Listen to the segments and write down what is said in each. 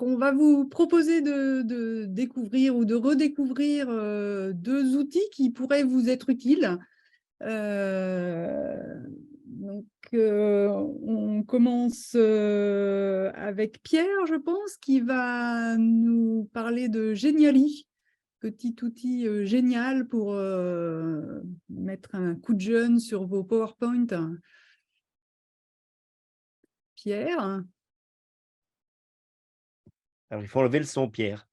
on va vous proposer de découvrir ou de redécouvrir deux outils qui pourraient vous être utiles. Donc, on commence avec Pierre, je pense, qui va nous parler de Genially, petit outil génial pour mettre un coup de jeune sur vos PowerPoint. Pierre? Alors, il faut enlever le son, Pierre.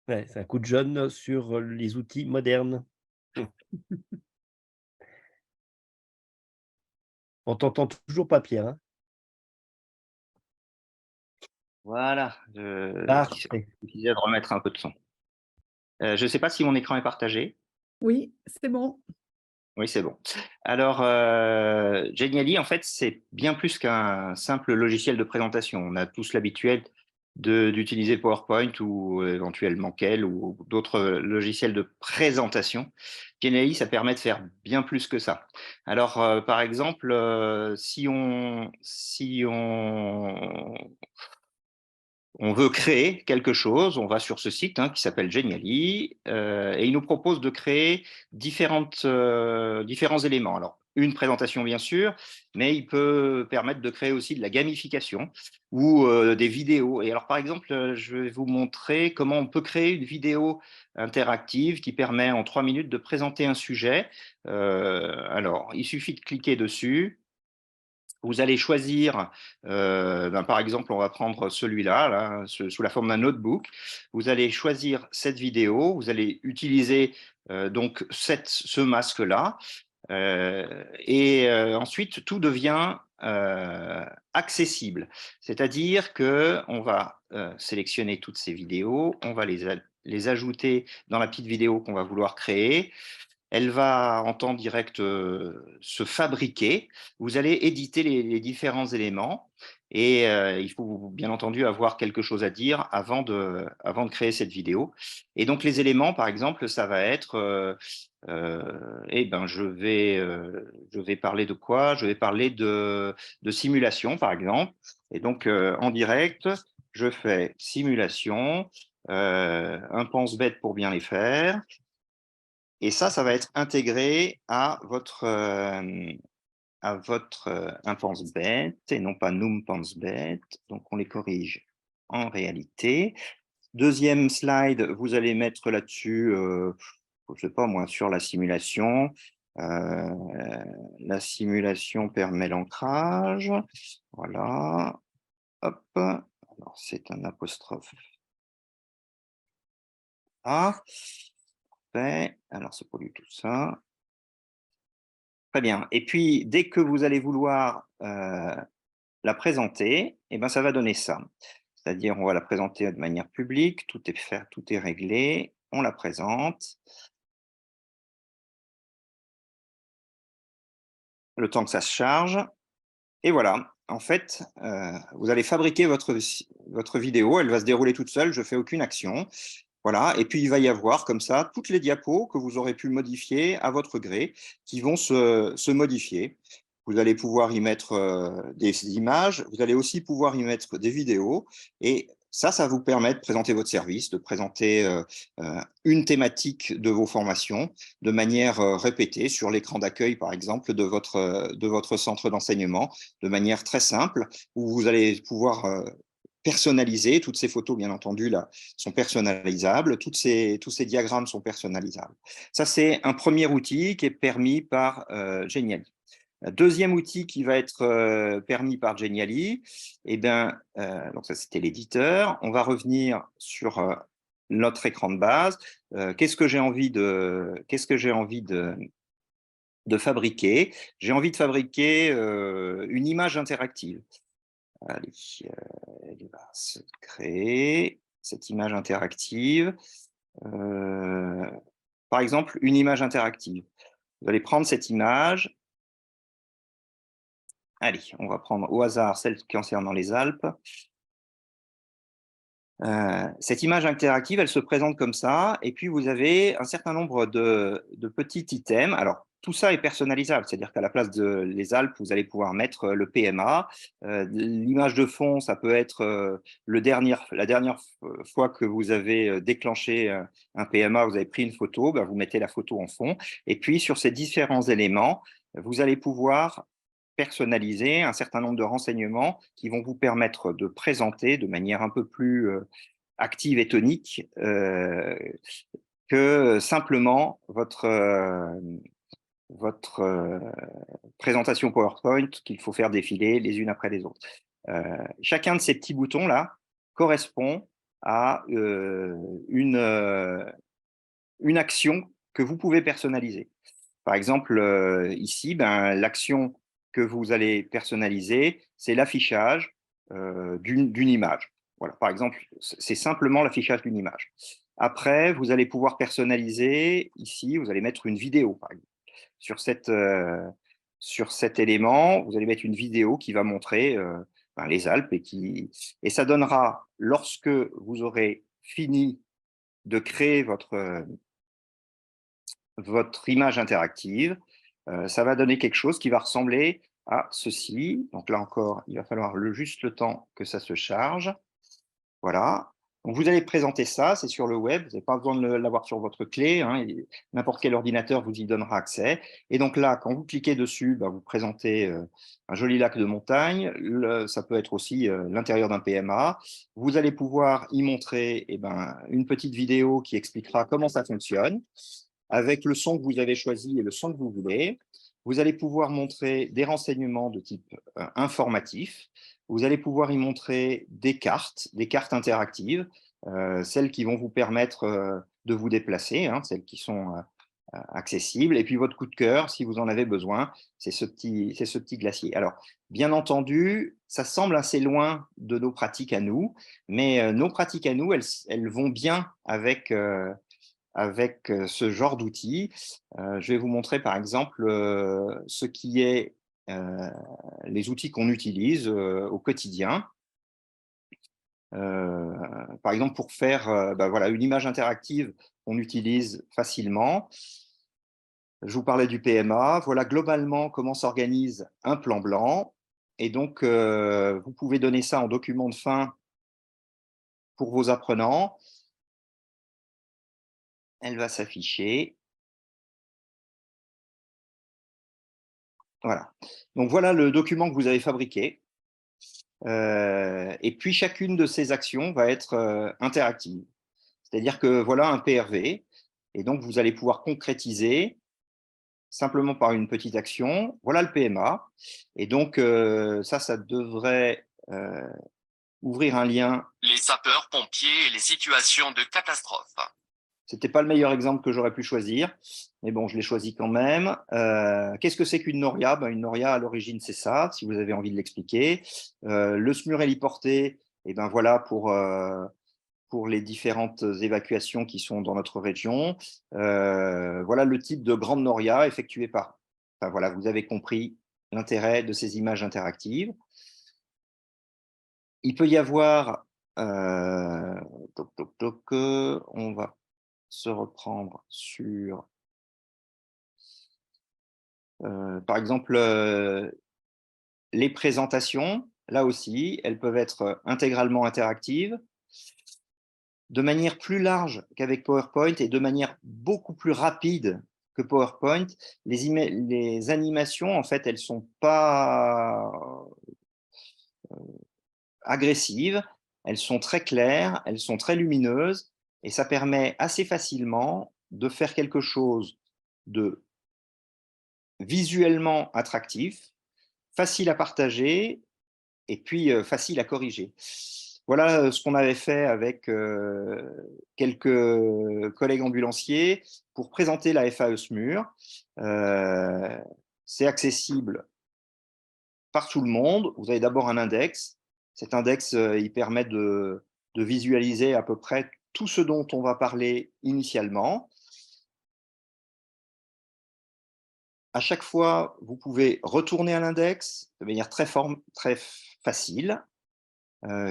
Ouais, c'est un coup de jeune sur les outils modernes. On t'entend toujours pas, Pierre, hein? Voilà, Parfait. je disais de remettre un peu de son. Je ne sais pas si mon écran est partagé. Oui, c'est bon. Oui, c'est bon. Alors, Genially, en fait, c'est bien plus qu'un simple logiciel de présentation. On a tous l'habitude d'utiliser PowerPoint ou éventuellement Quel ou d'autres logiciels de présentation. Genially, ça permet de faire bien plus que ça. Alors, par exemple, si on veut créer quelque chose, on va sur ce site qui s'appelle Genially et il nous propose de créer différents éléments. Alors, une présentation bien sûr, mais il peut permettre de créer aussi de la gamification ou des vidéos. Et alors, par exemple, je vais vous montrer comment on peut créer une vidéo interactive qui permet en 3 minutes de présenter un sujet. Alors, il suffit de cliquer dessus. Vous allez choisir, par exemple, on va prendre celui-là, là, sous la forme d'un notebook. Vous allez choisir cette vidéo, vous allez utiliser donc ce masque-là, et ensuite tout devient accessible. C'est-à-dire qu'on va sélectionner toutes ces vidéos, on va les ajouter dans la petite vidéo qu'on va vouloir créer. Elle va en temps direct se fabriquer. Vous allez éditer les différents éléments et il faut bien entendu avoir quelque chose à dire avant de créer cette vidéo. Et donc les éléments, par exemple, ça va être, je vais parler de quoi? Je vais parler de simulation, par exemple. Et donc en direct, je fais simulation, un pense-bête pour bien les faire. Et ça va être intégré à votre pense-bête et non pas Noom pense-bête. Donc, on les corrige en réalité. Deuxième slide, vous allez mettre là-dessus, je ne sais pas moi, sur la simulation. La simulation permet l'ancrage. Voilà. Hop. Alors, c'est un apostrophe A. Alors, c'est pas du tout ça. Très bien. Et puis, dès que vous allez vouloir la présenter, eh ben, ça va donner ça. C'est-à-dire, on va la présenter de manière publique, tout est fait, tout est réglé, on la présente. Le temps que ça se charge. Et voilà, en fait, vous allez fabriquer votre vidéo, elle va se dérouler toute seule, je ne fais aucune action. Voilà, et puis il va y avoir comme ça toutes les diapos que vous aurez pu modifier à votre gré qui vont se modifier. Vous allez pouvoir y mettre des images, vous allez aussi pouvoir y mettre des vidéos et ça vous permet de présenter votre service, de présenter une thématique de vos formations de manière répétée sur l'écran d'accueil, par exemple, de votre centre d'enseignement, de manière très simple, où vous allez pouvoir personnaliser. Toutes ces photos, bien entendu, là, sont personnalisables. Tous ces diagrammes sont personnalisables. Ça, c'est un premier outil qui est permis par Genially. Un deuxième outil qui va être permis par Genially, donc ça, c'était l'éditeur. On va revenir sur notre écran de base. Qu'est-ce que j'ai envie de fabriquer? J'ai envie de fabriquer une image interactive. Allez, elle va se créer, cette image interactive. Par exemple, une image interactive. Vous allez prendre cette image. Allez, on va prendre au hasard celle concernant les Alpes. Cette image interactive, elle se présente comme ça. Et puis, vous avez un certain nombre de petits items. Alors, tout ça est personnalisable, c'est-à-dire qu'à la place de les Alpes, vous allez pouvoir mettre le PMA. L'image de fond, ça peut être la dernière fois que vous avez déclenché un PMA, vous avez pris une photo, ben, vous mettez la photo en fond. Et puis, sur ces différents éléments, vous allez pouvoir personnaliser un certain nombre de renseignements qui vont vous permettre de présenter de manière un peu plus active et tonique que simplement votre présentation PowerPoint qu'il faut faire défiler les unes après les autres. Chacun de ces petits boutons-là correspond à une action que vous pouvez personnaliser. Par exemple, ici, ben, l'action que vous allez personnaliser, c'est l'affichage d'une image. Voilà, par exemple, c'est simplement l'affichage d'une image. Après, vous allez pouvoir personnaliser, ici, vous allez mettre une vidéo, par exemple. Sur cet élément, vous allez mettre une vidéo qui va montrer ben, les Alpes et ça donnera, lorsque vous aurez fini de créer votre image interactive, ça va donner quelque chose qui va ressembler à ceci. Donc là encore, il va falloir juste le temps que ça se charge. Voilà. Donc vous allez présenter ça, c'est sur le web, vous n'avez pas besoin de l'avoir sur votre clé, hein, n'importe quel ordinateur vous y donnera accès. Et donc là, quand vous cliquez dessus, bah, vous présentez un joli lac de montagne, ça peut être aussi l'intérieur d'un PMA. Vous allez pouvoir y montrer une petite vidéo qui expliquera comment ça fonctionne, avec le son que vous avez choisi et le son que vous voulez. Vous allez pouvoir montrer des renseignements de type informatif. Vous allez pouvoir y montrer des cartes interactives, celles qui vont vous permettre de vous déplacer, hein, celles qui sont accessibles. Et puis votre coup de cœur, si vous en avez besoin, c'est ce petit glacier. Alors, bien entendu, ça semble assez loin de nos pratiques à nous, mais nos pratiques à nous, elles vont bien avec ce genre d'outils. Je vais vous montrer par exemple ce qui est les outils qu'on utilise au quotidien. Par exemple, pour faire voilà, une image interactive qu'on utilise facilement. Je vous parlais du PMA. Voilà globalement comment s'organise un plan blanc. Et donc, vous pouvez donner ça en document de fin pour vos apprenants. Elle va s'afficher. Voilà. Donc, voilà le document que vous avez fabriqué. Et puis, chacune de ces actions va être interactive. C'est-à-dire que voilà un PRV. Et donc, vous allez pouvoir concrétiser simplement par une petite action. Voilà le PMA. Et donc, ça devrait ouvrir un lien. Les sapeurs-pompiers et les situations de catastrophe. Ce n'était pas le meilleur exemple que j'aurais pu choisir, mais bon, je l'ai choisi quand même. Qu'est-ce que c'est qu'une noria? Une noria, à l'origine, c'est ça, si vous avez envie de l'expliquer. Le SMUR héliporté, voilà pour les différentes évacuations qui sont dans notre région. Voilà le type de grande noria effectuée par. Enfin, voilà, vous avez compris l'intérêt de ces images interactives. Il peut y avoir. On va se reprendre sur. Par exemple, les présentations, là aussi, elles peuvent être intégralement interactives, de manière plus large qu'avec PowerPoint et de manière beaucoup plus rapide que PowerPoint. Les animations, en fait, elles ne sont pas agressives, elles sont très claires, elles sont très lumineuses, et ça permet assez facilement de faire quelque chose de visuellement attractif, facile à partager et puis facile à corriger. Voilà ce qu'on avait fait avec quelques collègues ambulanciers pour présenter la FAE SMUR. C'est accessible par tout le monde. Vous avez d'abord un index. Cet index, il permet de visualiser à peu près tout ce dont on va parler initialement. À chaque fois, vous pouvez retourner à l'index de manière très facile.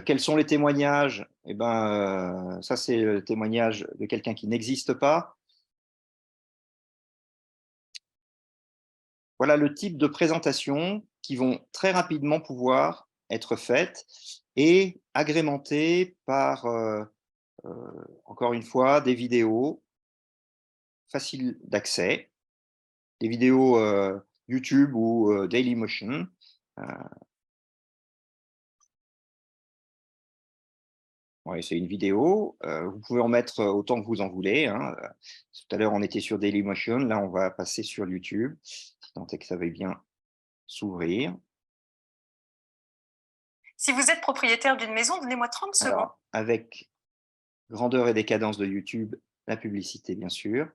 Quels sont les témoignages? Ça, c'est le témoignage de quelqu'un qui n'existe pas. Voilà le type de présentations qui vont très rapidement pouvoir être faites et agrémentées par, encore une fois, des vidéos faciles d'accès, des vidéos YouTube ou Dailymotion. Ouais, c'est une vidéo, vous pouvez en mettre autant que vous en voulez, hein. Tout à l'heure, on était sur Dailymotion, là, on va passer sur YouTube, tant est que ça veuille bien s'ouvrir. Si vous êtes propriétaire d'une maison, donnez-moi 30 secondes. Alors, avec grandeur et décadence de YouTube, la publicité, bien sûr.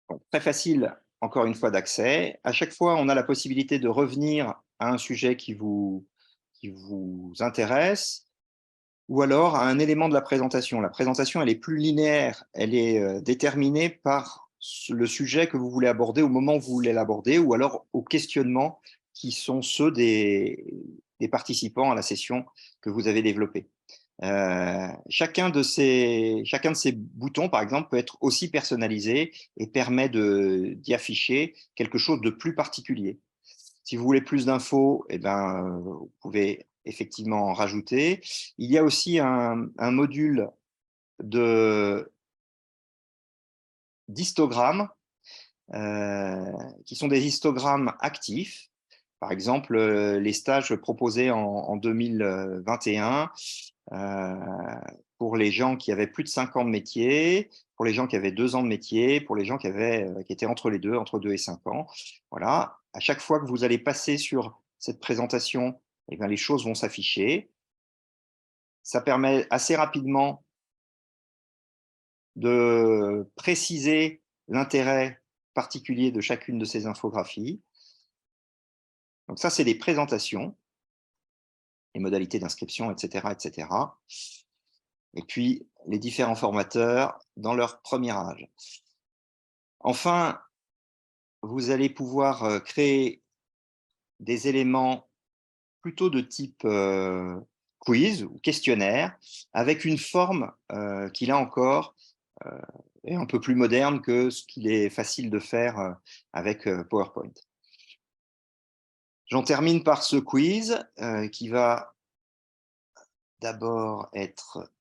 Bon, très facile, encore une fois, d'accès. À chaque fois, on a la possibilité de revenir à un sujet qui vous intéresse, ou alors à un élément de la présentation. La présentation, elle est plus linéaire, elle est déterminée par le sujet que vous voulez aborder au moment où vous voulez l'aborder, ou alors aux questionnements qui sont ceux des participants à la session que vous avez développée. Chacun de ces boutons, par exemple, peut être aussi personnalisé et permet d'y afficher quelque chose de plus particulier. Si vous voulez plus d'infos, eh ben, vous pouvez effectivement en rajouter. Il y a aussi un module d'histogrammes qui sont des histogrammes actifs. Par exemple, les stages proposés en 2021 pour les gens qui avaient plus de 5 ans de métier, pour les gens qui avaient 2 ans de métier, pour les gens qui étaient entre les deux, entre 2 et 5 ans. Voilà. À chaque fois que vous allez passer sur cette présentation, eh bien, les choses vont s'afficher. Ça permet assez rapidement de préciser l'intérêt particulier de chacune de ces infographies. Donc ça, c'est des présentations, les modalités d'inscription, etc., etc. Et puis, les différents formateurs dans leur premier âge. Enfin, vous allez pouvoir créer des éléments plutôt de type quiz ou questionnaire, avec une forme qui, là encore, est un peu plus moderne que ce qu'il est facile de faire avec PowerPoint. J'en termine par ce quiz qui va d'abord être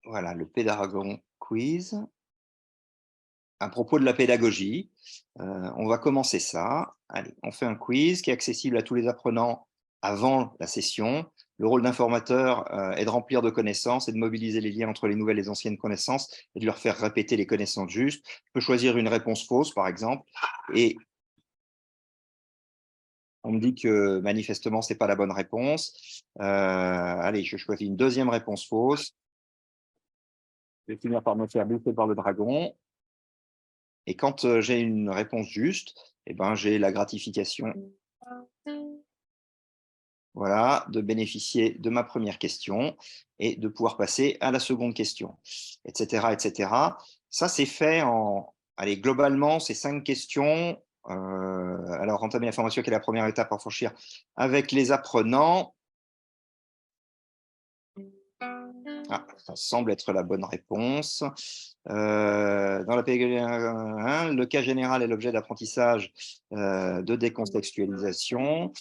voilà, le Pédagon quiz. À propos de la pédagogie, on va commencer ça. Allez, on fait un quiz qui est accessible à tous les apprenants avant la session. Le rôle d'informateur est de remplir de connaissances et de mobiliser les liens entre les nouvelles et les anciennes connaissances et de leur faire répéter les connaissances justes. Je peux choisir une réponse fausse, par exemple, et on me dit que manifestement, ce n'est pas la bonne réponse. Allez, je choisis une deuxième réponse fausse. Je vais finir par me faire bouffer par le dragon. Et quand j'ai une réponse juste, eh ben, j'ai la gratification voilà, de bénéficier de ma première question et de pouvoir passer à la seconde question, etc. etc. Ça, c'est fait en… Allez, globalement, ces 5 questions. Alors, entamer la formation, qui est la première étape à franchir avec les apprenants. Ah, ça semble être la bonne réponse. Dans la pédagogie, le cas général est l'objet d'apprentissage de décontextualisation.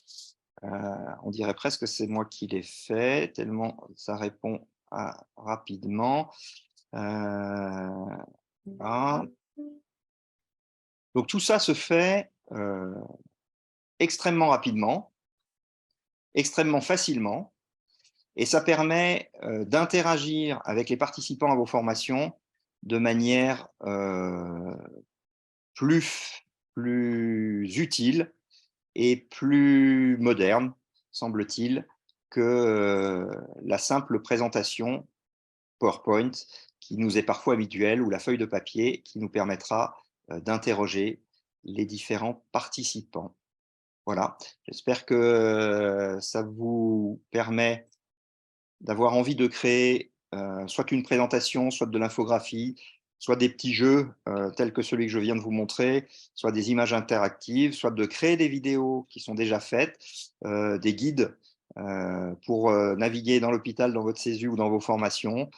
On dirait presque que c'est moi qui l'ai fait, tellement ça répond rapidement. Voilà. Donc tout ça se fait extrêmement rapidement, extrêmement facilement. Et ça permet d'interagir avec les participants à vos formations de manière plus utile et plus moderne, semble-t-il, que la simple présentation PowerPoint qui nous est parfois habituelle, ou la feuille de papier qui nous permettra d'interroger les différents participants. Voilà, j'espère que ça vous permet d'avoir envie de créer soit une présentation, soit de l'infographie, soit des petits jeux tels que celui que je viens de vous montrer, soit des images interactives, soit de créer des vidéos qui sont déjà faites, des guides pour naviguer dans l'hôpital, dans votre CESU ou dans vos formations,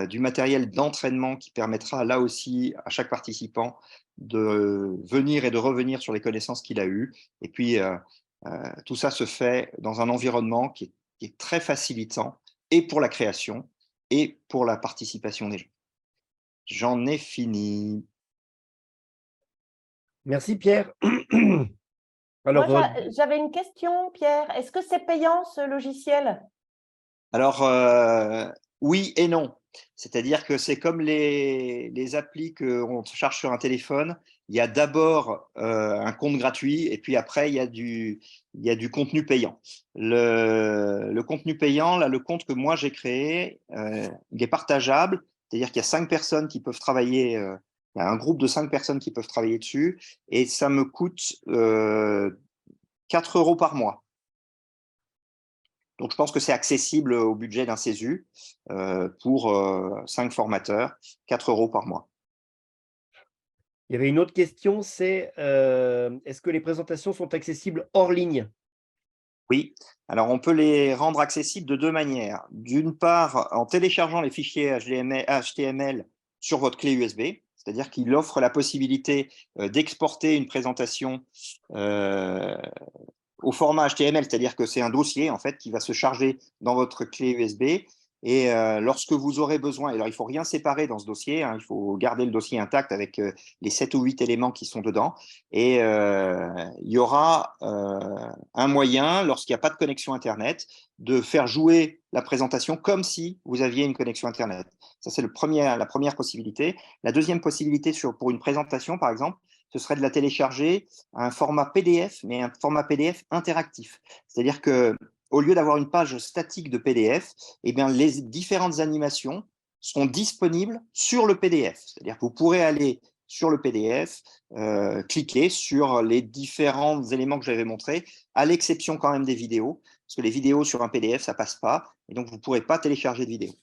du matériel d'entraînement qui permettra là aussi à chaque participant de venir et de revenir sur les connaissances qu'il a eues. Et puis, tout ça se fait dans un environnement qui est très facilitant et pour la création et pour la participation des gens. J'en ai fini. Merci Pierre. Alors, j'avais une question, Pierre. Est-ce que c'est payant ce logiciel? Alors, oui et non. C'est-à-dire que c'est comme les applis qu'on charge sur un téléphone. Il y a d'abord un compte gratuit et puis après, il y a du contenu payant. Le contenu payant, là, le compte que moi j'ai créé, il est partageable. C'est-à-dire qu'il y a 5 personnes qui peuvent travailler, il y a un groupe de 5 personnes qui peuvent travailler dessus et ça me coûte 4 € par mois. Donc, je pense que c'est accessible au budget d'un CESU pour 5 formateurs, 4 € par mois. Il y avait une autre question, c'est est-ce que les présentations sont accessibles hors ligne? Oui, alors on peut les rendre accessibles de 2 manières. D'une part, en téléchargeant les fichiers HTML sur votre clé USB, c'est-à-dire qu'il offre la possibilité d'exporter une présentation au format HTML, c'est-à-dire que c'est un dossier en fait qui va se charger dans votre clé USB. Et lorsque vous aurez besoin, alors il ne faut rien séparer dans ce dossier, hein, il faut garder le dossier intact avec les 7 ou 8 éléments qui sont dedans. Et il y aura un moyen, lorsqu'il n'y a pas de connexion Internet, de faire jouer la présentation comme si vous aviez une connexion Internet. Ça, c'est la première possibilité. La deuxième possibilité pour une présentation, par exemple, ce serait de la télécharger à un format PDF, mais un format PDF interactif. C'est-à-dire que au lieu d'avoir une page statique de PDF, eh bien, les différentes animations sont disponibles sur le PDF. C'est-à-dire que vous pourrez aller sur le PDF, cliquer sur les différents éléments que j'avais montrés, à l'exception quand même des vidéos, parce que les vidéos sur un PDF, ça ne passe pas, et donc vous ne pourrez pas télécharger de vidéos.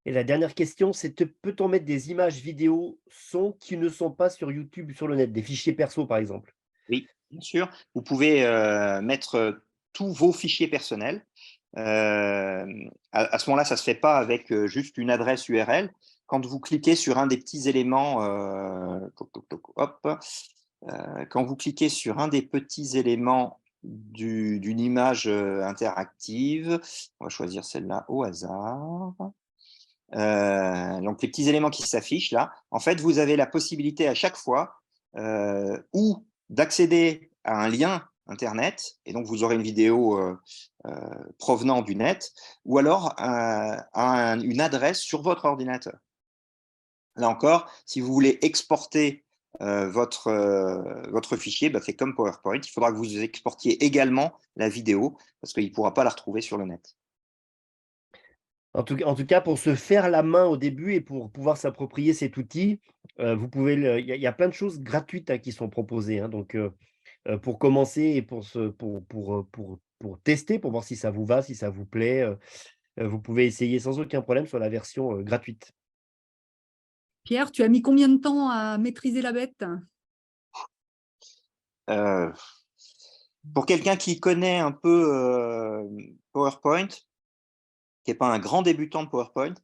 Et la dernière question, c'est peut-on mettre des images vidéo, son qui ne sont pas sur YouTube ou sur le net, des fichiers perso par exemple? Oui, bien sûr. Vous pouvez mettre tous vos fichiers personnels. À ce moment-là, ça ne se fait pas avec juste une adresse URL. Quand vous cliquez sur un des petits éléments, quand vous cliquez sur un des petits éléments d'une image interactive, on va choisir celle-là au hasard. Donc, les petits éléments qui s'affichent là, en fait, vous avez la possibilité à chaque fois ou d'accéder à un lien Internet, et donc vous aurez une vidéo provenant du net, ou alors à une adresse sur votre ordinateur. Là encore, si vous voulez exporter votre fichier, c'est comme PowerPoint, il faudra que vous exportiez également la vidéo, parce qu'il ne pourra pas la retrouver sur le net. En tout cas, pour se faire la main au début et pour pouvoir s'approprier cet outil, vous pouvez il y a plein de choses gratuites hein, qui sont proposées. Hein, donc, pour commencer et pour tester, pour voir si ça vous va, si ça vous plaît, vous pouvez essayer sans aucun problème sur la version gratuite. Pierre, tu as mis combien de temps à maîtriser la bête? Pour quelqu'un qui connaît un peu PowerPoint, qui n'est pas un grand débutant de PowerPoint,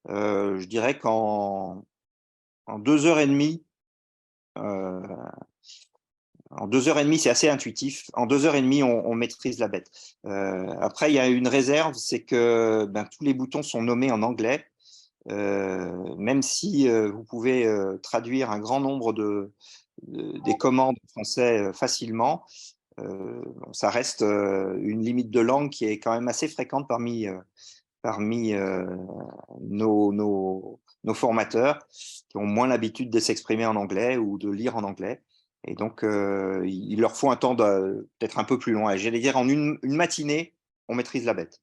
je dirais qu'en 2h30, en 2h30, c'est assez intuitif. En 2h30, on maîtrise la bête. Après, il y a une réserve, c'est que tous les boutons sont nommés en anglais. Même si vous pouvez traduire un grand nombre des commandes en français facilement, ça reste une limite de langue qui est quand même assez fréquente parmi nos formateurs qui ont moins l'habitude de s'exprimer en anglais ou de lire en anglais. Et donc, il leur faut un temps peut-être un peu plus long. J'allais dire, en une matinée, on maîtrise la bête.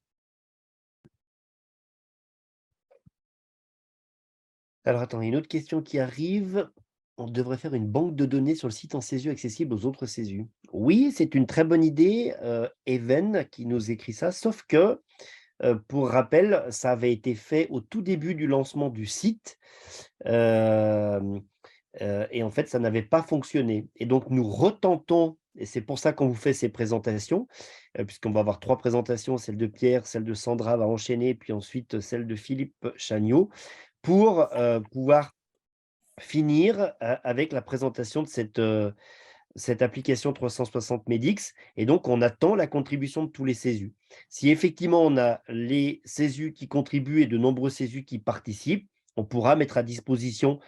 Alors, attends, il y a une autre question qui arrive. On devrait faire une banque de données sur le site en CESU accessible aux autres CESU. Oui, c'est une très bonne idée, Even qui nous écrit ça, sauf que Pour rappel, ça avait été fait au tout début du lancement du site, hem, et en fait, ça n'avait pas fonctionné et donc nous retentons et c'est pour ça qu'on vous fait ces présentations, puisqu'on va avoir 3 présentations, celle de Pierre, celle de Sandra va enchaîner, puis ensuite celle de Philippe Chagnot pour, pouvoir finir, avec la présentation de cette application 360 Medix et donc on attend la contribution de tous les CESU. Si effectivement on a les CESU qui contribuent et de nombreux CESU qui participent, on pourra mettre à disposition,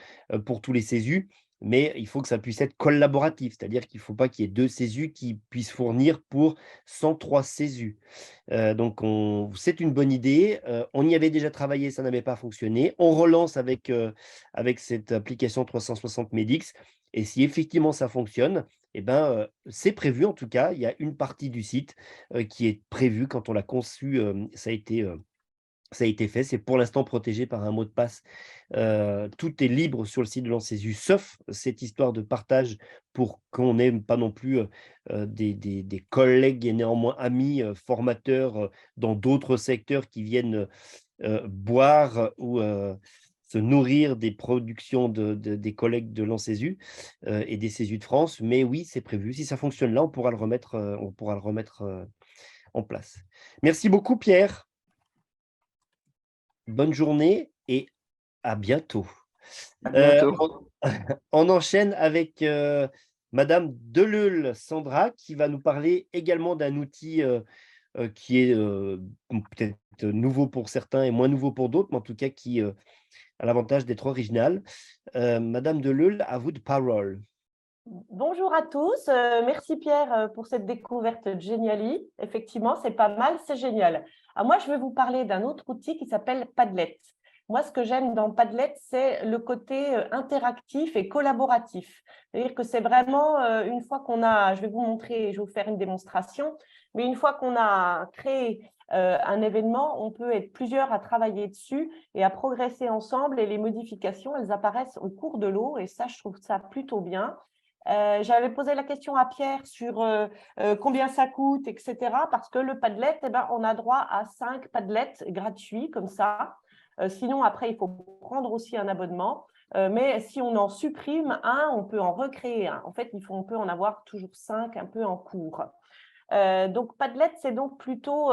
pour tous les CESU, mais il faut que ça puisse être collaboratif, c'est-à-dire qu'il ne faut pas qu'il y ait 2 CESU qui puissent fournir pour 103 CESU. Donc c'est une bonne idée, on y avait déjà travaillé, ça n'avait pas fonctionné. On relance avec cette application 360 Medix et si effectivement ça fonctionne, et ben, c'est prévu en tout cas, il y a une partie du site, qui est prévue quand on l'a conçu, ça a été fait. C'est pour l'instant protégé par un mot de passe. Tout est libre sur le site de l'Ancesu, sauf cette histoire de partage pour qu'on n'ait pas non plus, des collègues et néanmoins amis, formateurs, dans d'autres secteurs qui viennent, boire ou, se nourrir des productions des collègues de l'Ancesu, et des CESU de France. Mais oui, c'est prévu. Si ça fonctionne là, on pourra le remettre, en place. Merci beaucoup Pierre. Bonne journée et à bientôt. À bientôt. On enchaîne avec, madame Deleuil Sandra qui va nous parler également d'un outil, qui est, peut-être nouveau pour certains et moins nouveau pour d'autres, mais en tout cas qui, a l'avantage d'être original. Madame Deleuil, à vous de parole. Bonjour à tous. Merci Pierre pour cette découverte de Geniali. Effectivement, c'est pas mal, c'est génial. Moi, je vais vous parler d'un autre outil qui s'appelle Padlet. Moi, ce que j'aime dans Padlet, c'est le côté interactif et collaboratif. C'est-à-dire que c'est vraiment, une fois qu'on a, je vais vous montrer, je vais vous faire une démonstration, mais une fois qu'on a créé un événement, on peut être plusieurs à travailler dessus et à progresser ensemble et les modifications, elles apparaissent au cours de l'eau et ça, je trouve ça plutôt bien. J'avais posé la question à Pierre sur combien ça coûte, etc. Parce que le Padlet, eh ben, on a droit à 5 Padlets gratuits comme ça. Sinon, après, il faut prendre aussi un abonnement. Mais si on en supprime un, on peut en recréer un. En fait, on peut en avoir toujours 5 un peu en cours. Donc, Padlet, c'est donc plutôt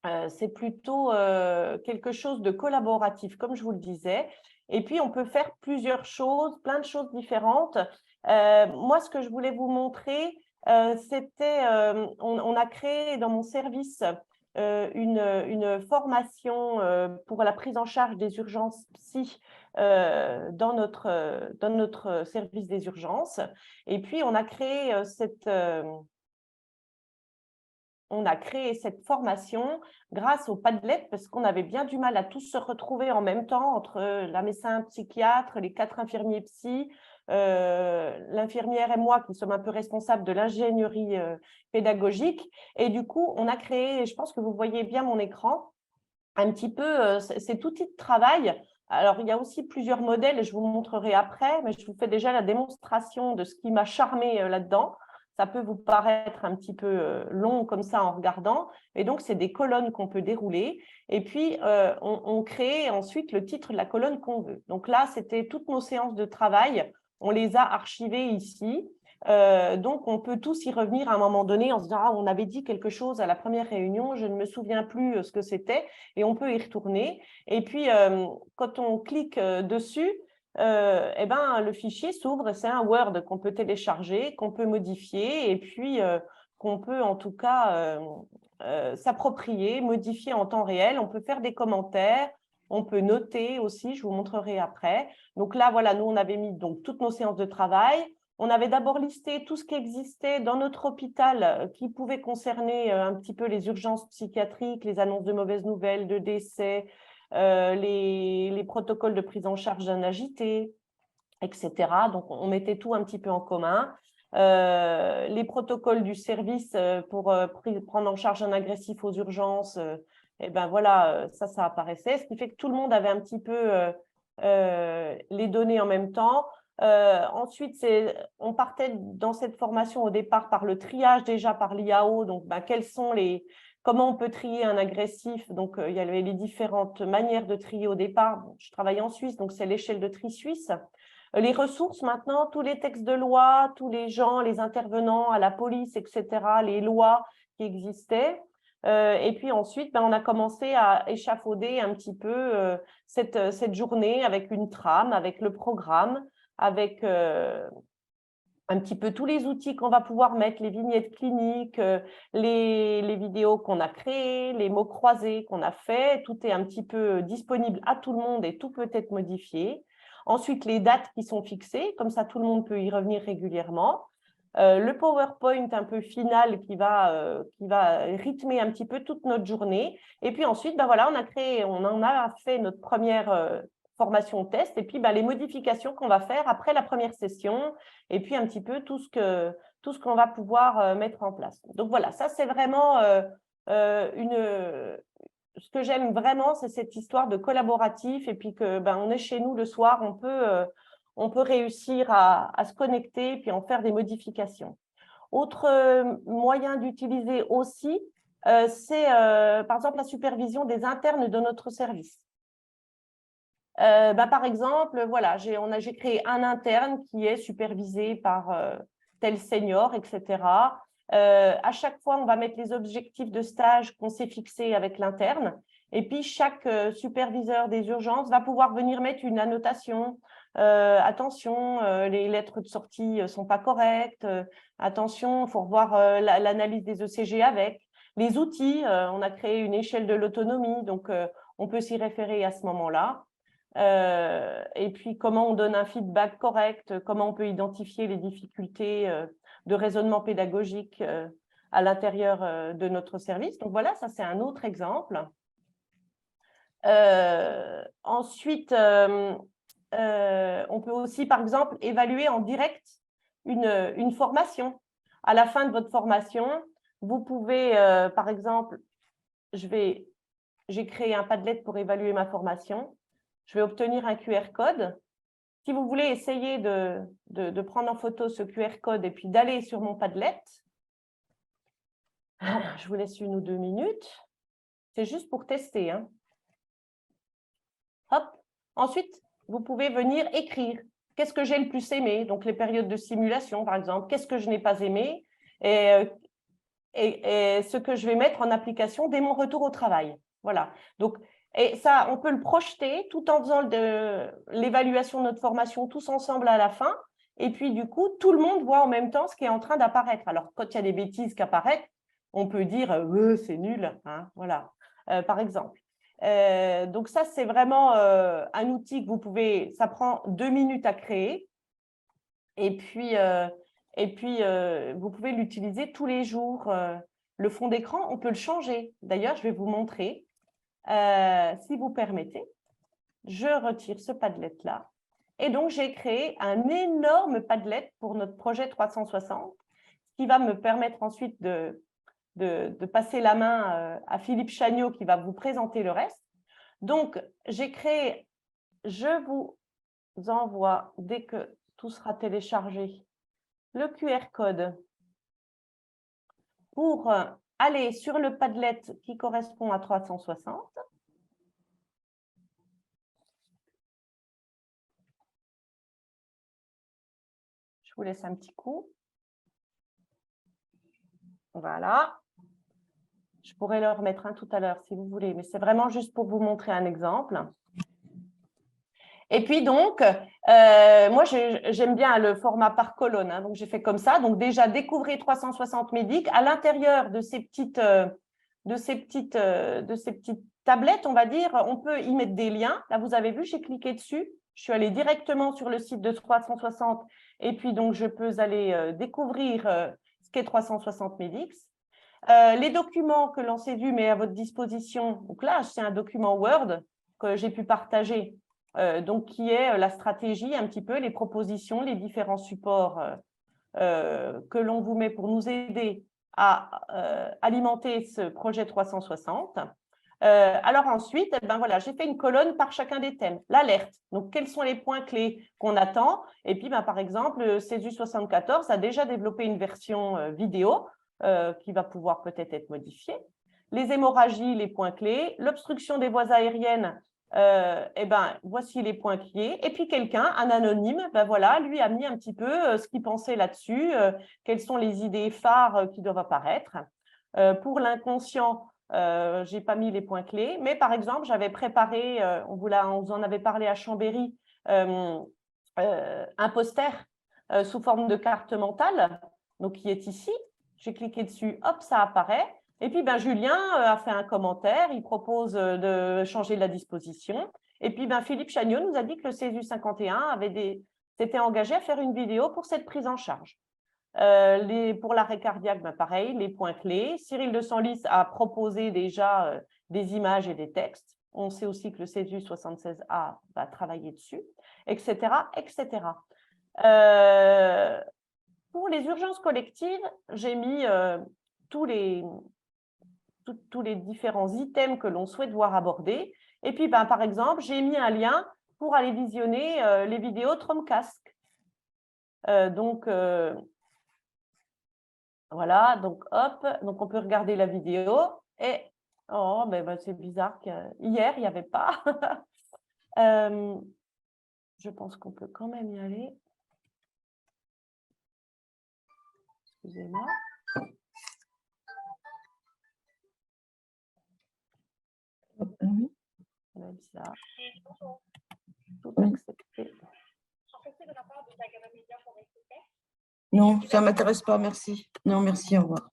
quelque chose de collaboratif, comme je vous le disais. Et puis, on peut faire plusieurs choses, plein de choses différentes. Moi, ce que je voulais vous montrer, c'était, on a créé dans mon service une formation pour la prise en charge des urgences psy dans notre service des urgences. Et puis, on a créé cette formation grâce au Padlet parce qu'on avait bien du mal à tous se retrouver en même temps entre la médecin psychiatre, les 4 infirmiers psy, l'infirmière et moi qui sommes un peu responsables de l'ingénierie pédagogique. Et du coup, on a créé, je pense que vous voyez bien mon écran, un petit peu cet outil de travail. Alors, il y a aussi plusieurs modèles et je vous montrerai après, mais je vous fais déjà la démonstration de ce qui m'a charmé là-dedans. Ça peut vous paraître un petit peu long comme ça en regardant. Et donc, c'est des colonnes qu'on peut dérouler. Et puis, on crée ensuite le titre de la colonne qu'on veut. Donc là, c'était toutes nos séances de travail. On les a archivées ici. Donc, on peut tous y revenir à un moment donné en se disant « Ah, on avait dit quelque chose à la première réunion, je ne me souviens plus ce que c'était. » Et on peut y retourner. Et puis, quand on clique dessus, eh ben, le fichier s'ouvre, c'est un Word qu'on peut télécharger, qu'on peut modifier et puis qu'on peut en tout cas s'approprier, modifier en temps réel. On peut faire des commentaires, on peut noter aussi, je vous montrerai après. Donc là, voilà, nous, on avait mis donc, toutes nos séances de travail. On avait d'abord listé tout ce qui existait dans notre hôpital qui pouvait concerner un petit peu les urgences psychiatriques, les annonces de mauvaises nouvelles, de décès, les protocoles de prise en charge d'un agité, etc. Donc, on mettait tout un petit peu en commun. Les protocoles du service pour prendre en charge un agressif aux urgences, et ben voilà, ça apparaissait. Ce qui fait que tout le monde avait un petit peu les données en même temps. Ensuite, on partait dans cette formation au départ par le triage déjà par l'IAO. Donc, quels sont les Comment on peut trier un agressif? Donc, il y avait les différentes manières de trier au départ. Bon, je travaille en Suisse, donc c'est l'échelle de tri suisse. Les ressources maintenant, tous les textes de loi, tous les gens, les intervenants à la police, etc., les lois qui existaient. Et puis ensuite, on a commencé à échafauder un petit peu cette journée avec une trame, avec le programme, avec un petit peu tous les outils qu'on va pouvoir mettre, les vignettes cliniques, les vidéos qu'on a créées, les mots croisés qu'on a fait. Tout est un petit peu disponible à tout le monde et tout peut être modifié. Ensuite, les dates qui sont fixées, comme ça tout le monde peut y revenir régulièrement. Le PowerPoint un peu final qui va rythmer un petit peu toute notre journée. Et puis ensuite, voilà, on en a fait notre première formation test et puis les modifications qu'on va faire après la première session et puis un petit peu tout ce qu'on va pouvoir mettre en place. Donc voilà, ça c'est vraiment ce que j'aime vraiment, c'est cette histoire de collaboratif et puis que on est chez nous le soir, on peut réussir à se connecter et puis en faire des modifications. Autre moyen d'utiliser aussi, c'est par exemple la supervision des internes de notre service. Par exemple, voilà, j'ai créé un interne qui est supervisé par tel senior, etc. À chaque fois, on va mettre les objectifs de stage qu'on s'est fixés avec l'interne. Et puis, chaque superviseur des urgences va pouvoir venir mettre une annotation. Attention, les lettres de sortie ne sont pas correctes. Attention, il faut revoir l'analyse des ECG avec. Les outils, on a créé une échelle de l'autonomie, donc on peut s'y référer à ce moment-là. Et puis, comment on donne un feedback correct, comment on peut identifier les difficultés de raisonnement pédagogique à l'intérieur de notre service. Donc voilà, ça c'est un autre exemple. Ensuite, on peut aussi, par exemple, évaluer en direct une formation. À la fin de votre formation, vous pouvez, par exemple, j'ai créé un Padlet pour évaluer ma formation. Je vais obtenir un QR code. Si vous voulez essayer de prendre en photo ce QR code et puis d'aller sur mon Padlet, je vous laisse 1 ou 2 minutes. C'est juste pour tester, hein. Hop. Ensuite, vous pouvez venir écrire. Qu'est-ce que j'ai le plus aimé? Donc, les périodes de simulation, par exemple. Qu'est-ce que je n'ai pas aimé? Et ce que je vais mettre en application dès mon retour au travail. Voilà. Donc, et ça, on peut le projeter tout en faisant l'évaluation de notre formation tous ensemble à la fin. Et puis, du coup, tout le monde voit en même temps ce qui est en train d'apparaître. Alors, quand il y a des bêtises qui apparaissent, on peut dire « c'est nul hein », voilà, par exemple. Donc, ça, c'est vraiment un outil que vous pouvez… Ça prend 2 minutes à créer. Et puis vous pouvez l'utiliser tous les jours. Le fond d'écran, on peut le changer. D'ailleurs, je vais vous montrer. Si vous permettez, je retire ce Padlet-là. Et donc, j'ai créé un énorme Padlet pour notre projet 360, ce qui va me permettre ensuite de passer la main à Philippe Chagnot qui va vous présenter le reste. Donc, j'ai créé, je vous envoie, dès que tout sera téléchargé, le QR code pour aller sur le Padlet qui correspond à 360. Je vous laisse un petit coup. Voilà. Je pourrais le remettre un tout à l'heure si vous voulez, mais c'est vraiment juste pour vous montrer un exemple. Et puis donc, moi j'aime bien le format par colonne, hein, donc j'ai fait comme ça. Donc déjà, découvrez 360 Médic. À l'intérieur de ces petites tablettes, on va dire, on peut y mettre des liens. Là, vous avez vu, j'ai cliqué dessus. Je suis allée directement sur le site de 360 et puis donc je peux aller découvrir ce qu'est 360 Médic. Les documents que l'on s'est vus, mais à votre disposition. Donc là, c'est un document Word que j'ai pu partager. Donc, qui est la stratégie, un petit peu, les propositions, les différents supports que l'on vous met pour nous aider à alimenter ce projet 360. Alors ensuite, voilà, j'ai fait une colonne par chacun des thèmes. L'alerte, donc quels sont les points clés qu'on attend? Et puis, par exemple, CESU 74 a déjà développé une version vidéo qui va pouvoir peut-être être modifiée. les hémorragies, les points clés, l'obstruction des voies aériennes, voici les points clés. Et puis quelqu'un, un anonyme, voilà, lui a mis un petit peu ce qu'il pensait là-dessus, quelles sont les idées phares qui doivent apparaître. Pour l'inconscient, je n'ai pas mis les points clés, mais par exemple, j'avais préparé, on vous en avait parlé à Chambéry, un poster sous forme de carte mentale, donc qui est ici. J'ai cliqué dessus, hop, ça apparaît. Et puis, Julien a fait un commentaire, il propose de changer la disposition. Et puis, Philippe Chagnot nous a dit que le CESU 51 s'était engagé à faire une vidéo pour cette prise en charge. Pour l'arrêt cardiaque, pareil, les points clés. Cyril de Senlis a proposé déjà des images et des textes. On sait aussi que le CESU 76A va travailler dessus, etc., etc. Pour les urgences collectives, j'ai mis tous les différents items que l'on souhaite voir abordés. Et puis, par exemple, j'ai mis un lien pour aller visionner les vidéos Tromcast. Voilà, donc hop, donc on peut regarder la vidéo et oh, c'est bizarre qu'hier, il n'y avait pas. Je pense qu'on peut quand même y aller. Excusez-moi. C'est bizarre. Tout accepté. Non, ça ne m'intéresse pas, merci. Non, merci, au revoir.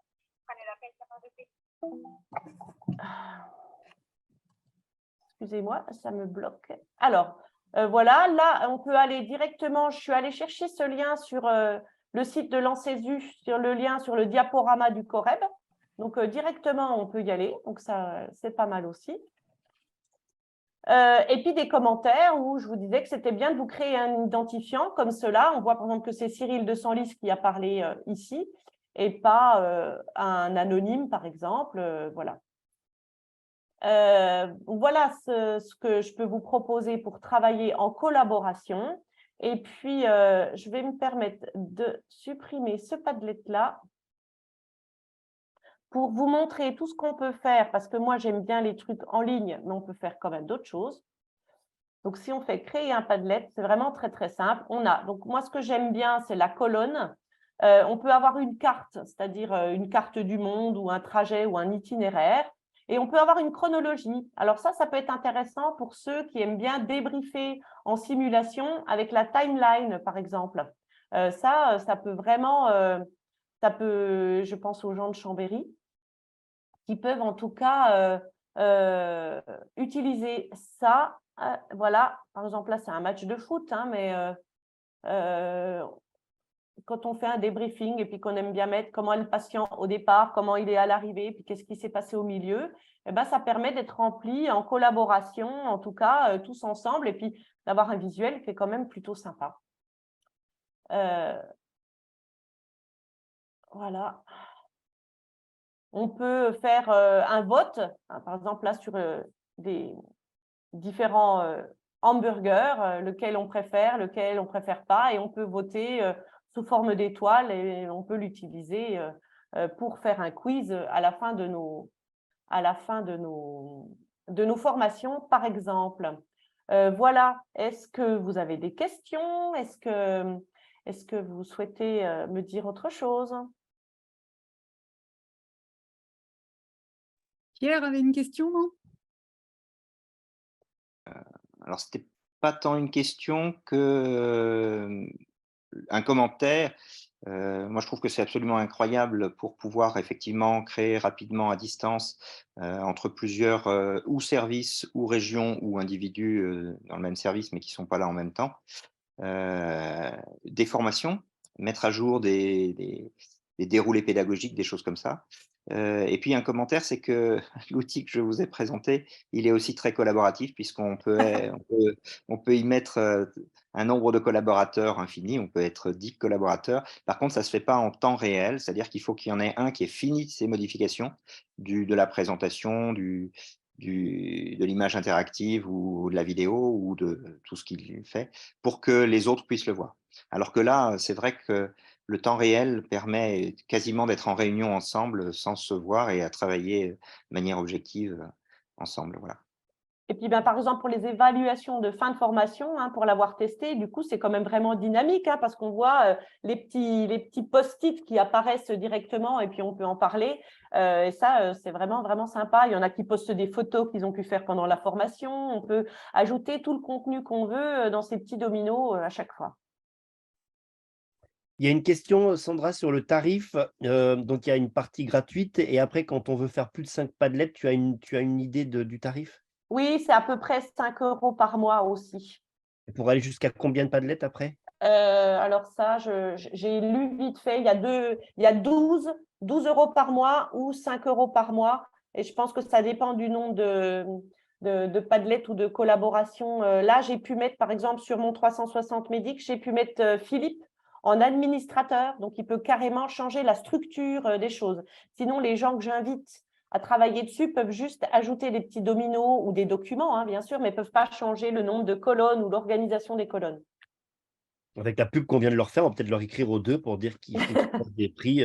Excusez-moi, ça me bloque. Alors, voilà, là, on peut aller directement, je suis allée chercher ce lien sur le site de l'ANSESU, sur le lien sur le diaporama du COREB. Donc, directement, on peut y aller. Donc, ça, c'est pas mal aussi. Et puis des commentaires où je vous disais que c'était bien de vous créer un identifiant comme cela. On voit par exemple que c'est Cyril de Senlis qui a parlé ici et pas un anonyme par exemple. Voilà. Voilà ce que je peux vous proposer pour travailler en collaboration. Et puis, je vais me permettre de supprimer ce Padlet-là pour vous montrer tout ce qu'on peut faire, parce que moi, j'aime bien les trucs en ligne, mais on peut faire quand même d'autres choses. Donc, si on fait créer un Padlet, c'est vraiment très, très simple. Donc, moi, ce que j'aime bien, c'est la colonne. On peut avoir une carte, c'est-à-dire une carte du monde ou un trajet ou un itinéraire. Et on peut avoir une chronologie. Alors ça peut être intéressant pour ceux qui aiment bien débriefer en simulation avec la timeline, par exemple. Ça peut vraiment, je pense aux gens de Chambéry, qui peuvent en tout cas utiliser ça. Voilà, par exemple, là, c'est un match de foot, hein, mais quand on fait un débriefing et puis qu'on aime bien mettre comment est le patient au départ, comment il est à l'arrivée, puis qu'est-ce qui s'est passé au milieu, ça permet d'être rempli en collaboration, en tout cas, tous ensemble, et puis d'avoir un visuel qui est quand même plutôt sympa. Voilà. On peut faire un vote, hein, par exemple là sur des différents hamburgers, lequel on préfère pas, et on peut voter sous forme d'étoiles et on peut l'utiliser pour faire un quiz à la fin de nos formations, par exemple. Voilà, est-ce que vous avez des questions? Est-ce que vous souhaitez me dire autre chose? Pierre avait une question, non? Alors, ce n'était pas tant une question que un commentaire. Moi, je trouve que c'est absolument incroyable pour pouvoir effectivement créer rapidement à distance entre plusieurs ou services ou régions ou individus dans le même service mais qui ne sont pas là en même temps, des formations, mettre à jour des déroulés pédagogiques, des choses comme ça. Et puis un commentaire, c'est que l'outil que je vous ai présenté, il est aussi très collaboratif puisqu'on peut y mettre un nombre de collaborateurs infini, on peut être 10 collaborateurs. Par contre, ça ne se fait pas en temps réel, c'est-à-dire qu'il faut qu'il y en ait un qui ait fini ces modifications de la présentation, de l'image interactive ou de la vidéo ou de tout ce qu'il fait pour que les autres puissent le voir. Alors que là, c'est vrai que le temps réel permet quasiment d'être en réunion ensemble sans se voir et à travailler de manière objective ensemble. Voilà. Et puis, ben, par exemple, pour les évaluations de fin de formation, hein, pour l'avoir testé, du coup, c'est quand même vraiment dynamique, hein, parce qu'on voit les petits post-it qui apparaissent directement et puis on peut en parler. Et ça, c'est vraiment, vraiment sympa. Il y en a qui postent des photos qu'ils ont pu faire pendant la formation. On peut ajouter tout le contenu qu'on veut dans ces petits dominos à chaque fois. Il y a une question, Sandra, sur le tarif. Donc, il y a une partie gratuite et après, quand on veut faire plus de 5 Padlet, tu as une idée du tarif? Oui, c'est à peu près 5 € par mois aussi. Et pour aller jusqu'à combien de Padlet après? Alors ça, j'ai lu vite fait, il y a 12 € par mois ou 5 € par mois. Et je pense que ça dépend du nombre de Padlet ou de collaboration. Là, j'ai pu mettre, par exemple, sur mon 360 Médic, j'ai pu mettre Philippe en administrateur. Donc, il peut carrément changer la structure des choses. Sinon, les gens que j'invite à travailler dessus peuvent juste ajouter des petits dominos ou des documents, hein, bien sûr, mais ne peuvent pas changer le nombre de colonnes ou l'organisation des colonnes. Avec la pub qu'on vient de leur faire, on va peut-être leur écrire aux 2 pour dire qu'il faut qu'ils fassent des prix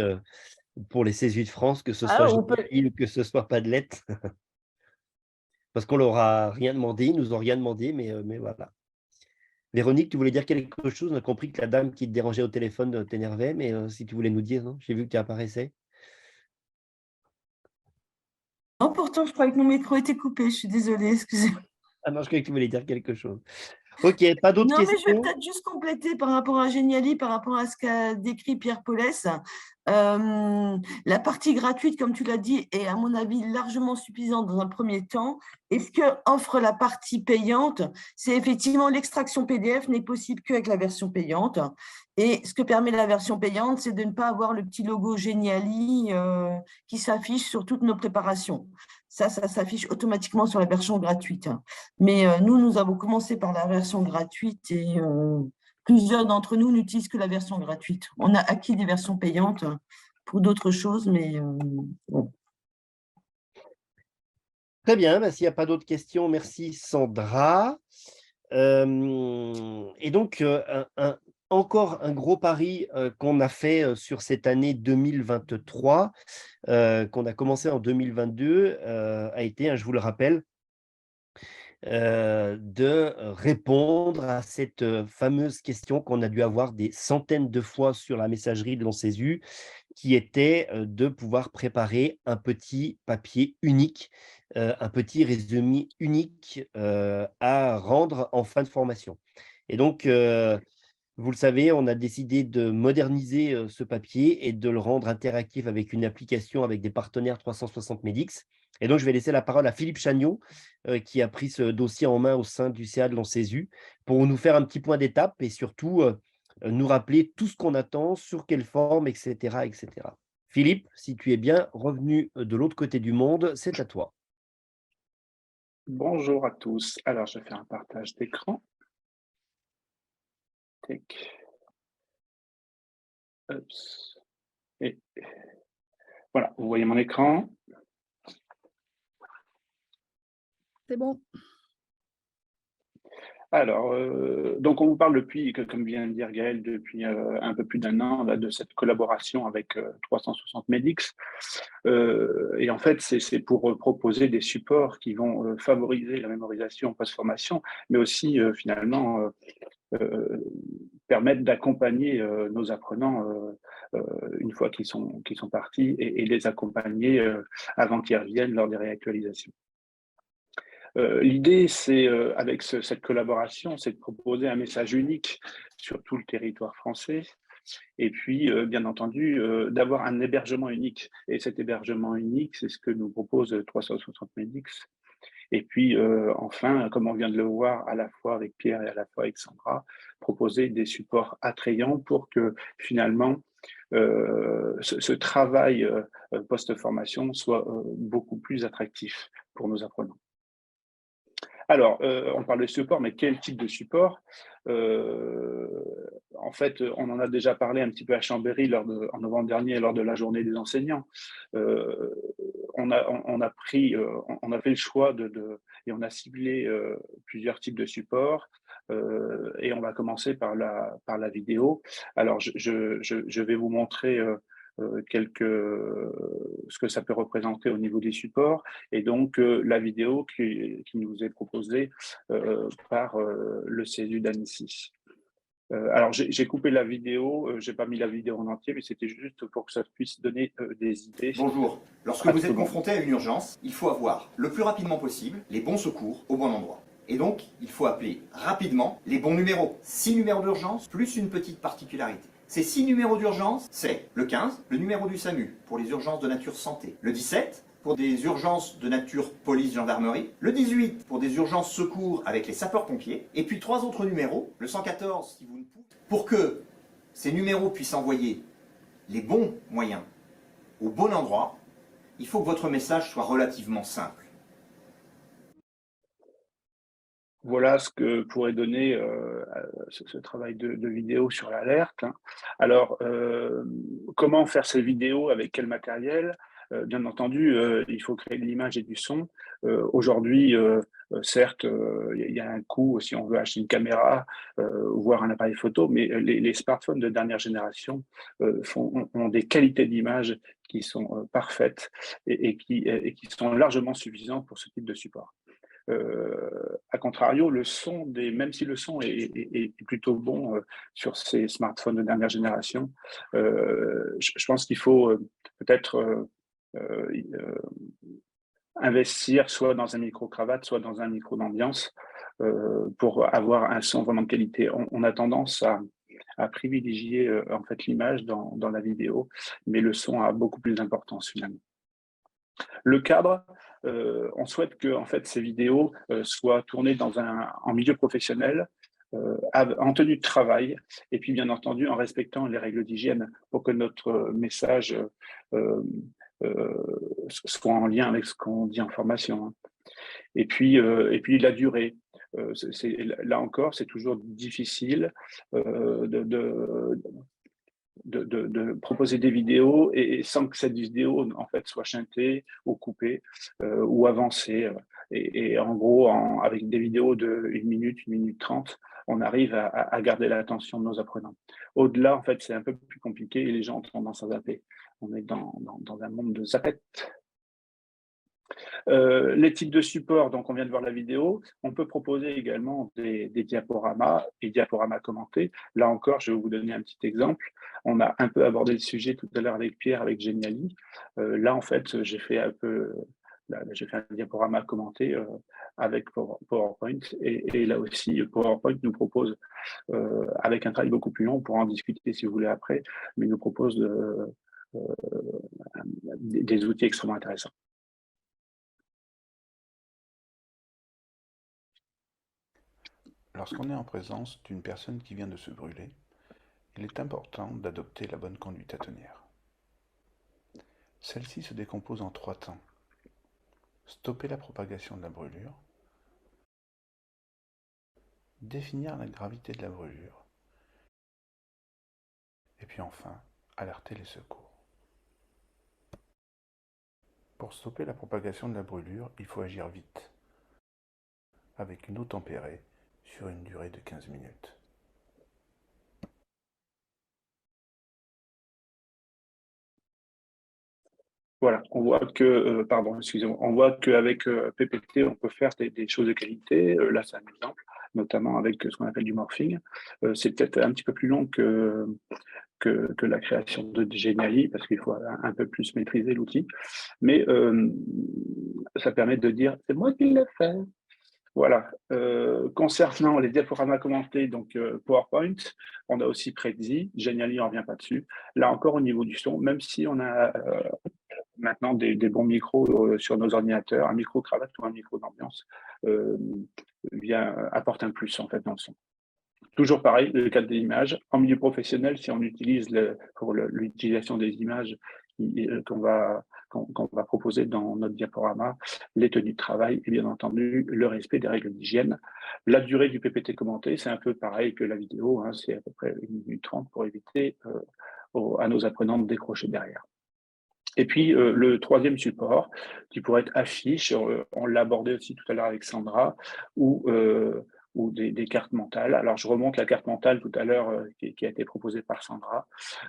pour les CESU de France, que ce soit Ah, on peut... Géniali ou que ce soit Padlet. Parce qu'on leur a rien demandé, ils nous ont rien demandé, mais voilà. Véronique, tu voulais dire quelque chose? On a compris que la dame qui te dérangeait au téléphone t'énervait, mais si tu voulais nous dire, non? J'ai vu que tu apparaissais. Non, pourtant, je croyais que mon micro était coupé. Je suis désolée, excusez-moi. Ah non, je croyais que tu voulais dire quelque chose. Ok, pas d'autres Non, mais je vais questions? peut-être juste compléter par rapport à Géniali, par rapport à ce qu'a décrit Pierre Paulès. La partie gratuite, comme tu l'as dit, est à mon avis largement suffisante dans un premier temps. Et ce que offre la partie payante, c'est effectivement l'extraction PDF n'est possible qu'avec la version payante. Et ce que permet la version payante, c'est de ne pas avoir le petit logo Géniali qui s'affiche sur toutes nos préparations. Ça s'affiche automatiquement sur la version gratuite. Mais nous avons commencé par la version gratuite et plusieurs d'entre nous n'utilisent que la version gratuite. On a acquis des versions payantes pour d'autres choses, mais bon. Très bien, bah, s'il n'y a pas d'autres questions, merci Sandra. Et donc, encore un gros pari qu'on a fait sur cette année 2023, qu'on a commencé en 2022, a été, je vous le rappelle, de répondre à cette fameuse question qu'on a dû avoir des centaines de fois sur la messagerie de l'ONCESU, qui était de pouvoir préparer un petit papier unique, un petit résumé unique à rendre en fin de formation. Et donc, vous le savez, on a décidé de moderniser ce papier et de le rendre interactif avec une application avec des partenaires 360 Medix. Et donc, je vais laisser la parole à Philippe Chagnot, qui a pris ce dossier en main au sein du CA de l'ONCESU, pour nous faire un petit point d'étape et surtout nous rappeler tout ce qu'on attend, sur quelle forme, etc., etc. Philippe, si tu es bien revenu de l'autre côté du monde, c'est à toi. Bonjour à tous. Alors, je vais faire un partage d'écran. Tac. Oups. Et voilà, vous voyez mon écran. C'est bon. Alors, donc on vous parle depuis, comme vient de dire Gaël, depuis un peu plus d'1 an là, de cette collaboration avec 360 Medix. Et en fait, c'est pour proposer des supports qui vont favoriser la mémorisation post-formation, mais aussi finalement permettre d'accompagner nos apprenants une fois qu'ils sont partis et les accompagner avant qu'ils reviennent lors des réactualisations. L'idée, c'est, avec cette collaboration, c'est de proposer un message unique sur tout le territoire français et puis, bien entendu, d'avoir un hébergement unique. Et cet hébergement unique, c'est ce que nous propose 360 Medix. Et puis, enfin, comme on vient de le voir à la fois avec Pierre et à la fois avec Sandra, proposer des supports attrayants pour que finalement, ce travail post-formation soit beaucoup plus attractif pour nos apprenants. Alors, on parle de support, mais quel type de support? En fait, on en a déjà parlé un petit peu à Chambéry en novembre dernier lors de la journée des enseignants. on a fait le choix et on a ciblé plusieurs types de supports. Et on va commencer par la vidéo. Alors, je vais vous montrer ce que ça peut représenter au niveau des supports, et donc la vidéo qui nous est proposée par le CESU d'Annecy. Alors, j'ai coupé la vidéo, j'ai pas mis la vidéo en entier, mais c'était juste pour que ça puisse donner des idées. Bonjour. Lorsque vous êtes confronté à une urgence, il faut avoir le plus rapidement possible les bons secours au bon endroit. Et donc, il faut appeler rapidement les bons numéros. 6 numéros d'urgence, plus une petite particularité. Ces 6 numéros d'urgence, c'est le 15, le numéro du SAMU, pour les urgences de nature santé. Le 17, pour des urgences de nature police-gendarmerie. Le 18, pour des urgences secours avec les sapeurs-pompiers. Et puis 3 autres numéros, le 114, si vous ne pouvez. Pour que ces numéros puissent envoyer les bons moyens au bon endroit, il faut que votre message soit relativement simple. Voilà ce que pourrait donner ce travail de vidéo sur l'alerte. Alors, comment faire ces vidéos, avec quel matériel? Bien entendu, il faut créer de l'image et du son. Aujourd'hui, certes, il y a un coût si on veut acheter une caméra, voire un appareil photo, mais les smartphones de dernière génération ont des qualités d'image qui sont parfaites et qui sont largement suffisantes pour ce type de support. A contrario, le son même si le son est plutôt bon sur ces smartphones de dernière génération, je pense qu'il faut peut-être investir soit dans un micro-cravate, soit dans un micro d'ambiance pour avoir un son vraiment de qualité. On a tendance à privilégier en fait l'image dans la vidéo, mais le son a beaucoup plus d'importance finalement. Le cadre, on souhaite que en fait, ces vidéos soient tournées en milieu professionnel, en tenue de travail, et puis bien entendu en respectant les règles d'hygiène pour que notre message soit en lien avec ce qu'on dit en formation. Et puis la durée. Là encore, c'est toujours difficile de proposer des vidéos et sans que cette vidéo en fait soit chantée ou coupée ou avancée. Et en gros, avec des vidéos de 1 minute 30, on arrive à garder l'attention de nos apprenants. Au-delà, en fait, c'est un peu plus compliqué et les gens ont tendance à zapper. On est dans un monde de zapettes. Les types de supports, donc on vient de voir la vidéo, on peut proposer également des diaporamas et diaporamas commentés. Là encore, je vais vous donner un petit exemple. On a un peu abordé le sujet tout à l'heure avec Pierre, avec Geniali. Là, en fait, j'ai fait un diaporama commenté avec PowerPoint. Et là aussi, PowerPoint nous propose, avec un travail beaucoup plus long, on pourra en discuter si vous voulez après, mais nous propose des outils extrêmement intéressants. Lorsqu'on est en présence d'une personne qui vient de se brûler, il est important d'adopter la bonne conduite à tenir. Celle-ci se décompose en 3 temps. Stopper la propagation de la brûlure, définir la gravité de la brûlure, et puis enfin, alerter les secours. Pour stopper la propagation de la brûlure, il faut agir vite, avec une eau tempérée, sur une durée de 15 minutes. Voilà, on voit que, on voit qu'avec PPT, on peut faire des choses de qualité. Là, c'est un exemple, notamment avec ce qu'on appelle du morphing. C'est peut-être un petit peu plus long que la création de Geniali, parce qu'il faut un peu plus maîtriser l'outil. Mais ça permet de dire, c'est moi qui l'ai fait. Voilà. Concernant les diaporamas commentés, donc PowerPoint, on a aussi Prezi, Geniali, on ne revient pas dessus. Là encore, au niveau du son, même si on a maintenant des bons micros sur nos ordinateurs, un micro-cravate ou un micro d'ambiance apporte un plus en fait dans le son. Toujours pareil, le cadre des images. En milieu professionnel, si on utilise pour l'utilisation des images qu'on va proposer dans notre diaporama, les tenues de travail et bien entendu le respect des règles d'hygiène. La durée du PPT commenté, c'est un peu pareil que la vidéo, c'est à peu près 1 minute 30 pour éviter à nos apprenants de décrocher derrière. Et puis, le troisième support, qui pourrait être affiche, on l'a abordé aussi tout à l'heure avec Sandra, ou des cartes mentales. Alors, je remonte la carte mentale tout à l'heure qui a été proposée par Sandra.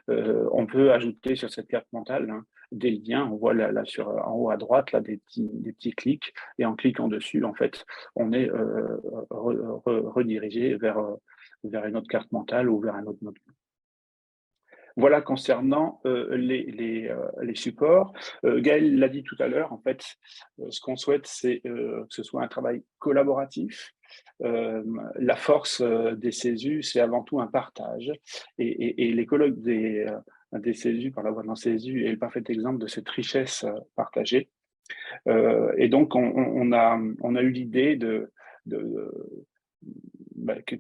On peut ajouter sur cette carte mentale des liens. On voit là en haut à droite là, des petits clics. Et en cliquant dessus, en fait, on est redirigé vers une autre carte mentale ou vers un autre module. Voilà concernant les supports. Gaël l'a dit tout à l'heure, en fait, ce qu'on souhaite, c'est que ce soit un travail collaboratif. La force des CESU, c'est avant tout un partage. Et les colloques des CESU par la voie d'un CESU est le parfait exemple de cette richesse partagée. Et donc, on a eu l'idée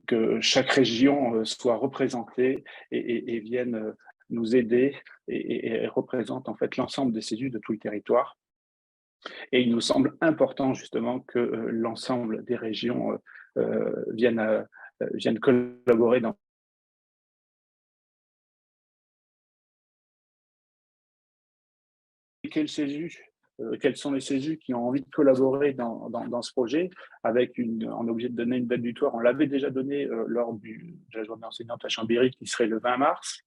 que chaque région soit représentée et vienne nous aider et représente en fait l'ensemble des CESU de tout le territoire. Et il nous semble important justement que l'ensemble des régions viennent collaborer dans quel CESU quels sont les CESU qui ont envie de collaborer dans ce projet. On est obligé de donner une date butoir. On l'avait déjà donné lors de la journée enseignante à Chambéry, qui serait le 20 mars,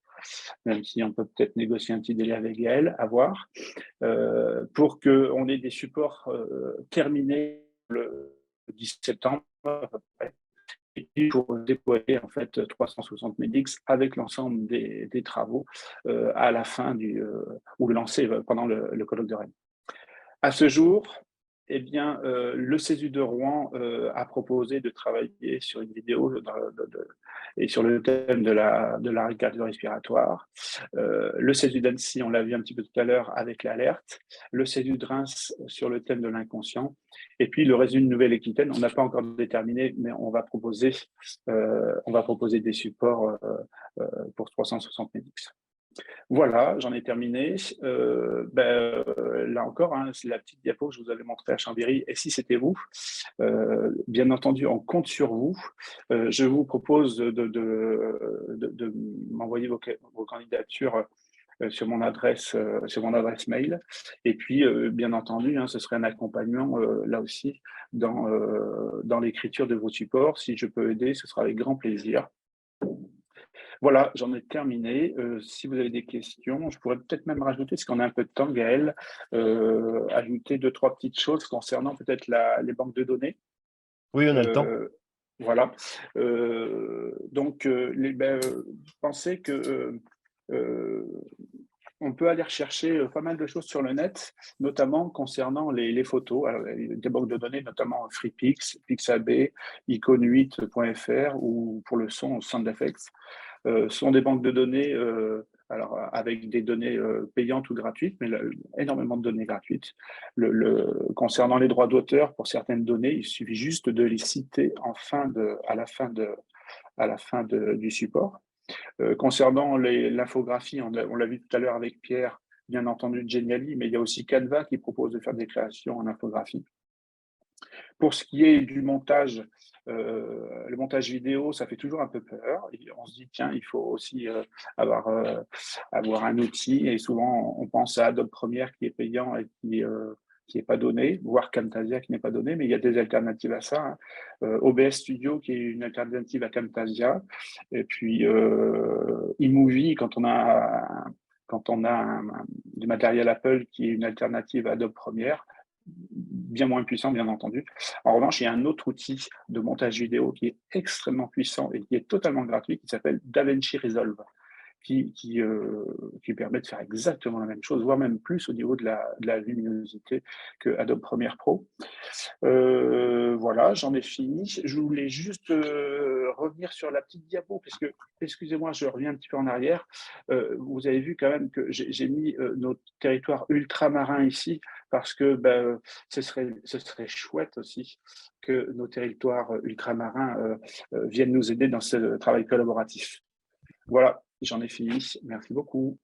même si on peut peut-être négocier un petit délai avec Gaël, à voir, pour qu'on ait des supports terminés le 10 septembre, à peu près, et puis pour déployer en fait 360 Medix avec l'ensemble des travaux à la fin ou lancer pendant le colloque de Rennes. À ce jour, eh bien, le CESU de Rouen a proposé de travailler sur une vidéo et sur le thème de la cardio-respiratoire. Le CESU d'Annecy, on l'a vu un petit peu tout à l'heure avec l'alerte. Le CESU de Reims sur le thème de l'inconscient. Et puis le réseau de Nouvelle-Aquitaine, on n'a pas encore déterminé, mais on va proposer des supports pour 360 Medix. Voilà, j'en ai terminé. Là encore, c'est la petite diapo que je vous avais montrée à Chambéry. Et si c'était vous, bien entendu, on compte sur vous. Je vous propose de m'envoyer vos candidatures sur mon adresse mail. Et puis, bien entendu, ce serait un accompagnement là aussi dans l'écriture de vos supports. Si je peux aider, ce sera avec grand plaisir. Voilà, j'en ai terminé. Si vous avez des questions, je pourrais peut-être même rajouter, parce qu'on a un peu de temps, Gaël, ajouter 2-3 petites choses concernant peut-être les banques de données. Oui, on a le temps. Voilà. Donc, pensez que on peut aller rechercher pas mal de choses sur le net, notamment concernant les photos. Alors, il y a des banques de données, notamment FreePix, Pixabay, icon8.fr ou pour le son, SoundEffects. Sont des banques de données alors avec des données payantes ou gratuites, mais énormément de données gratuites. Concernant les droits d'auteur, pour certaines données, il suffit juste de les citer à la fin du support. Concernant l'infographie, on l'a vu tout à l'heure avec Pierre, bien entendu Geniali, mais il y a aussi Canva qui propose de faire des créations en infographie. Pour ce qui est du montage, le montage vidéo, ça fait toujours un peu peur. Et on se dit, tiens, il faut aussi avoir un outil. Et souvent, on pense à Adobe Premiere qui est payant et qui n'est pas donné, voire Camtasia qui n'est pas donné, mais il y a des alternatives à ça. OBS Studio qui est une alternative à Camtasia. Et puis eMovie, quand on a du matériel Apple qui est une alternative à Adobe Premiere, bien moins puissant, bien entendu. En revanche, il y a un autre outil de montage vidéo qui est extrêmement puissant et qui est totalement gratuit, qui s'appelle DaVinci Resolve, qui permet de faire exactement la même chose, voire même plus au niveau de la luminosité que Adobe Premiere Pro. Voilà, j'en ai fini. Je voulais juste revenir sur la petite diapo, parce que, excusez-moi, je reviens un petit peu en arrière. Vous avez vu quand même que j'ai mis nos territoires ultramarins ici, parce que ce serait chouette aussi que nos territoires ultramarins viennent nous aider dans ce travail collaboratif. Voilà, j'en ai fini. Merci beaucoup.